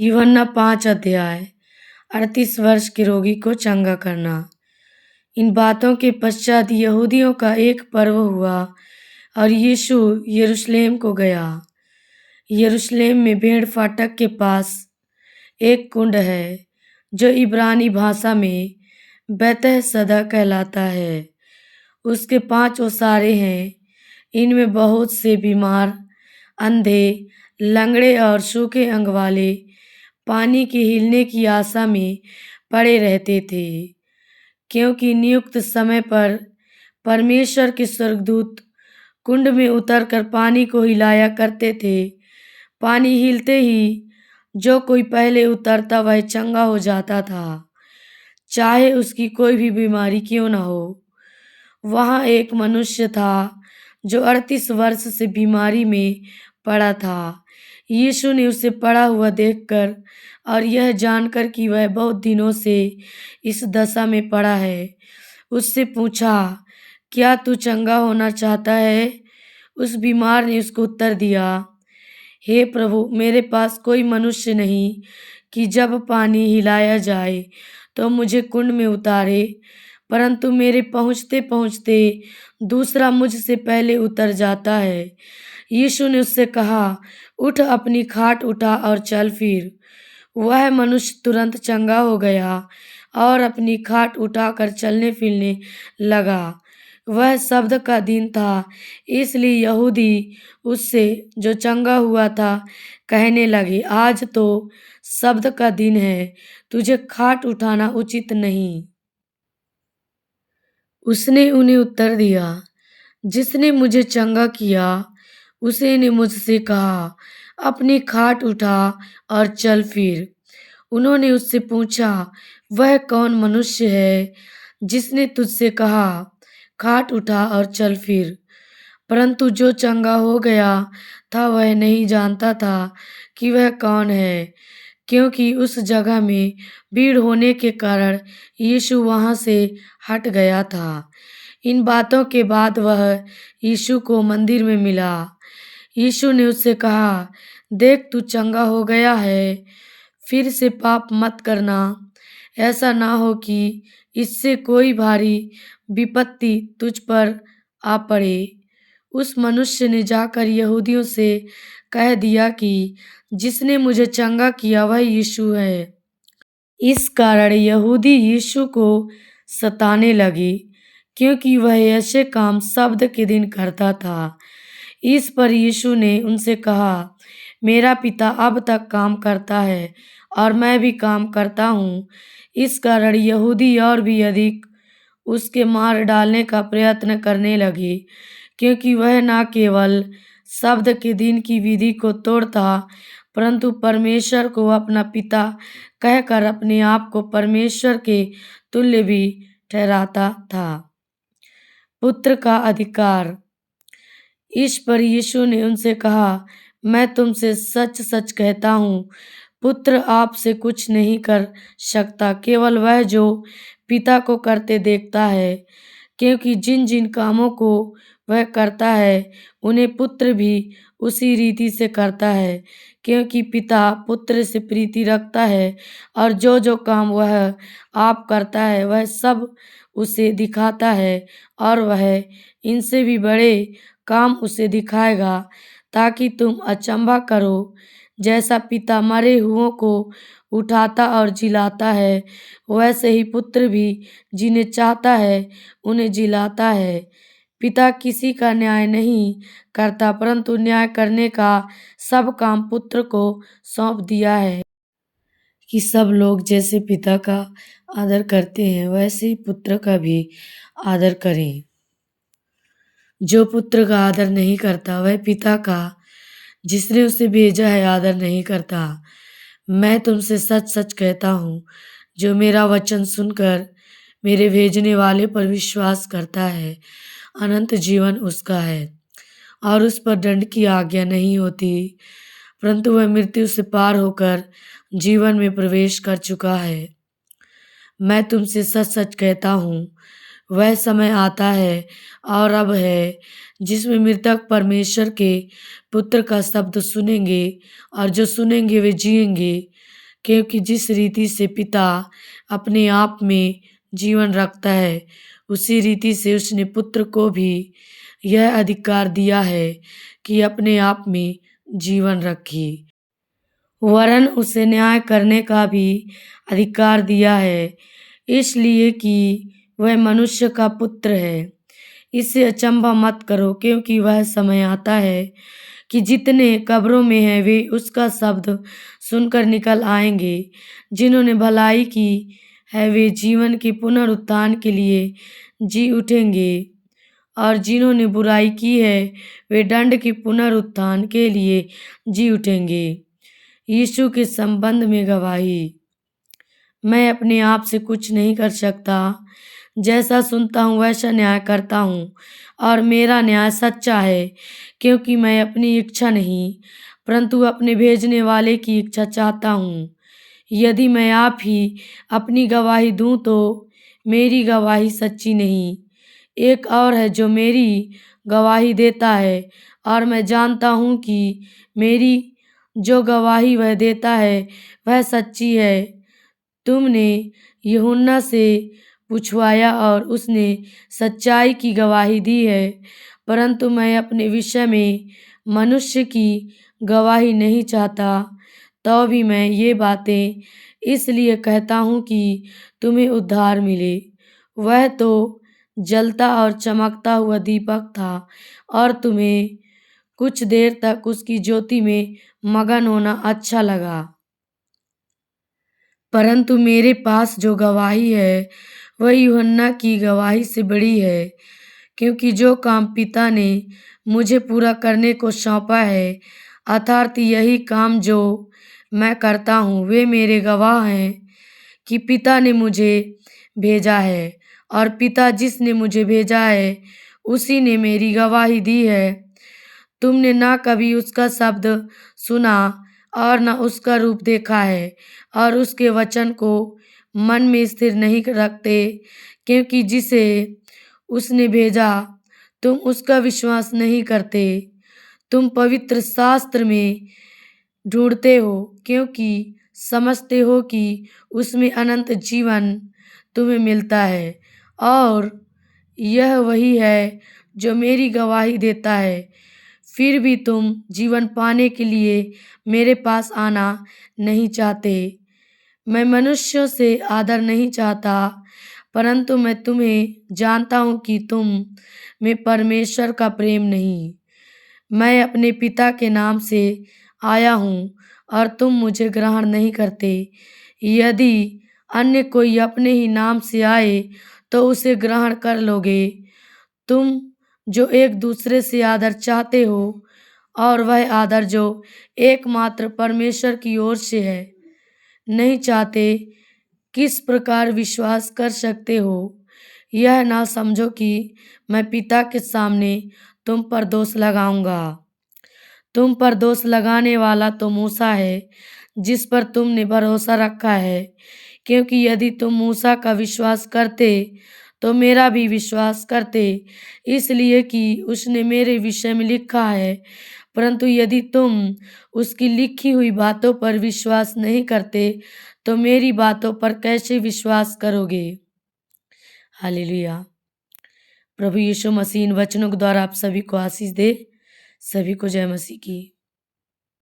यूहन्ना 5 अध्याय। 38 वर्ष के रोगी को चंगा करना। इन बातों के पश्चात यहूदियों का एक पर्व हुआ और यीशु यरूशलेम को गया। यरूशलेम में भेड़ फाटक के पास एक कुंड है जो इब्रानी भाषा में बैतहसदा कहलाता है। उसके 5 ओसारे हैं। इनमें बहुत से बीमार, अंधे, लंगड़े और सूखे अंग वाले पानी के हिलने की आशा में पड़े रहते थे, क्योंकि नियुक्त समय पर परमेश्वर के स्वर्गदूत कुंड में उतरकर पानी को हिलाया करते थे। पानी हिलते ही जो कोई पहले उतरता वह चंगा हो जाता था, चाहे उसकी कोई भी बीमारी क्यों न हो। वहाँ एक मनुष्य था जो 38 वर्ष से बीमारी में पड़ा था। यीशु ने उसे पड़ा हुआ देखकर और यह जानकर कि वह बहुत दिनों से इस दशा में पड़ा है, उससे पूछा, क्या तू चंगा होना चाहता है? उस बीमार ने उसको उत्तर दिया, हे प्रभु, मेरे पास कोई मनुष्य नहीं कि जब पानी हिलाया जाए तो मुझे कुंड में उतारे, परंतु मेरे पहुँचते पहुँचते दूसरा मुझसे पहले उतर जाता है। यीशु ने उससे कहा, उठ, अपनी खाट उठा और चल फिर। वह मनुष्य तुरंत चंगा हो गया और अपनी खाट उठाकर चलने फिरने लगा। वह शब्द का दिन था, इसलिए यहूदी उससे जो चंगा हुआ था कहने लगे, आज तो शब्द का दिन है, तुझे खाट उठाना उचित नहीं। उसने उन्हें उत्तर दिया, जिसने मुझे चंगा किया उसी ने मुझसे कहा, अपनी खाट उठा और चल फिर। उन्होंने उससे पूछा, वह कौन मनुष्य है जिसने तुझसे कहा, खाट उठा और चल फिर? परंतु जो चंगा हो गया था वह नहीं जानता था कि वह कौन है, क्योंकि उस जगह में भीड़ होने के कारण यीशु वहाँ से हट गया था। इन बातों के बाद वह यीशु को मंदिर में मिला। यीशु ने उससे कहा, देख, तू चंगा हो गया है, फिर से पाप मत करना, ऐसा ना हो कि इससे कोई भारी विपत्ति तुझ पर आ पड़े। उस मनुष्य ने जाकर यहूदियों से कह दिया कि जिसने मुझे चंगा किया वह यीशु है। इस कारण यहूदी यीशु को सताने लगे, क्योंकि वह ऐसे काम शब्द के दिन करता था। इस पर यीशु ने उनसे कहा, मेरा पिता अब तक काम करता है और मैं भी काम करता हूँ। इस कारण यहूदी और भी अधिक उसके मार डालने का प्रयत्न करने लगे, क्योंकि वह न केवल शब्द के दिन की विधि को तोड़ता, परंतु परमेश्वर को अपना पिता कहकर अपने आप को परमेश्वर के तुल्य भी ठहराता था। पुत्र का अधिकार। इस पर यीशु ने उनसे कहा, मैं तुमसे सच सच कहता हूँ, पुत्र आपसे कुछ नहीं कर सकता, केवल वह जो पिता को करते देखता है, क्योंकि जिन जिन कामों को वह करता है उन्हें पुत्र भी उसी रीति से करता है, क्योंकि पिता पुत्र से प्रीति रखता है, और जो जो काम वह आप करता है वह सब उसे दिखाता है, और वह इनसे भी बड़े काम उसे दिखाएगा, ताकि तुम अचंभा करो। जैसा पिता मरे हुओं को उठाता और जिलाता है, वैसे ही पुत्र भी जिन्हें चाहता है उन्हें जिलाता है। पिता किसी का न्याय नहीं करता, परंतु न्याय करने का सब काम पुत्र को सौंप दिया है, कि सब लोग जैसे पिता का आदर करते हैं वैसे ही पुत्र का भी आदर करें। जो पुत्र का आदर नहीं करता वह पिता का जिसने उसे भेजा है आदर नहीं करता। मैं तुमसे सच सच कहता हूँ, जो मेरा वचन सुनकर मेरे भेजने वाले पर विश्वास करता है, अनंत जीवन उसका है, और उस पर दंड की आज्ञा नहीं होती, परंतु वह मृत्यु से पार होकर जीवन में प्रवेश कर चुका है। मैं तुमसे सच सच कहता हूँ, वह समय आता है और अब है जिसमें मृतक परमेश्वर के पुत्र का शब्द सुनेंगे और जो सुनेंगे वे जिएंगे, क्योंकि जिस रीति से पिता अपने आप में जीवन रखता है उसी रीति से उसने पुत्र को भी यह अधिकार दिया है कि अपने आप में जीवन रखे। वरन उसे न्याय करने का भी अधिकार दिया है, इसलिए कि वह मनुष्य का पुत्र है। इससे अचंभा मत करो, क्योंकि वह समय आता है कि जितने कब्रों में हैं वे उसका शब्द सुनकर निकल आएंगे। जिन्होंने भलाई की है वे जीवन के पुनरुत्थान के लिए जी उठेंगे, और जिन्होंने बुराई की है वे दंड के पुनरुत्थान के लिए जी उठेंगे। यीशु के संबंध में गवाही। मैं अपने आप से कुछ नहीं कर सकता, जैसा सुनता हूँ वैसा न्याय करता हूँ, और मेरा न्याय सच्चा है, क्योंकि मैं अपनी इच्छा नहीं परंतु अपने भेजने वाले की इच्छा चाहता हूँ। यदि मैं आप ही अपनी गवाही दूँ तो मेरी गवाही सच्ची नहीं। एक और है जो मेरी गवाही देता है, और मैं जानता हूँ कि मेरी जो गवाही वह देता है वह सच्ची है। तुमने यूहन्ना से पूछवाया और उसने सच्चाई की गवाही दी है, परंतु मैं अपने विषय में मनुष्य की गवाही नहीं चाहता। तो भी मैं ये बातें इसलिए कहता हूँ कि तुम्हें उद्धार मिले। वह तो जलता और चमकता हुआ दीपक था, और तुम्हें कुछ देर तक उसकी ज्योति में मगन होना अच्छा लगा। परंतु मेरे पास जो गवाही है वह यूहन्ना की गवाही से बड़ी है, क्योंकि जो काम पिता ने मुझे पूरा करने को सौंपा है, अर्थात यही काम जो मैं करता हूँ, वे मेरे गवाह हैं कि पिता ने मुझे भेजा है, और पिता जिसने मुझे भेजा है उसी ने मेरी गवाही दी है। तुमने ना कभी उसका शब्द सुना और न उसका रूप देखा है, और उसके वचन को मन में स्थिर नहीं रखते, क्योंकि जिसे उसने भेजा तुम उसका विश्वास नहीं करते। तुम पवित्र शास्त्र में ढूंढते हो, क्योंकि समझते हो कि उसमें अनंत जीवन तुम्हें मिलता है, और यह वही है जो मेरी गवाही देता है। फिर भी तुम जीवन पाने के लिए मेरे पास आना नहीं चाहते। मैं मनुष्यों से आदर नहीं चाहता, परंतु मैं तुम्हें जानता हूँ कि तुम में परमेश्वर का प्रेम नहीं। मैं अपने पिता के नाम से आया हूँ और तुम मुझे ग्रहण नहीं करते। यदि अन्य कोई अपने ही नाम से आए तो उसे ग्रहण कर लोगे। तुम जो एक दूसरे से आदर चाहते हो, और वह आदर जो एकमात्र परमेश्वर की ओर से है, नहीं चाहते, किस प्रकार विश्वास कर सकते हो? यह ना समझो कि मैं पिता के सामने तुम पर दोष लगाऊंगा। तुम पर दोष लगाने वाला तो मूसा है, जिस पर तुमने भरोसा रखा है, क्योंकि यदि तुम मूसा का विश्वास करते तो मेरा भी विश्वास करते, इसलिए कि उसने मेरे विषय में लिखा है। परंतु यदि तुम उसकी लिखी हुई बातों पर विश्वास नहीं करते तो मेरी बातों पर कैसे विश्वास करोगे? हालेलुया। प्रभु यीशु मसीह इन वचनों के द्वारा आप सभी को आशीष दे। सभी को जय मसीह की।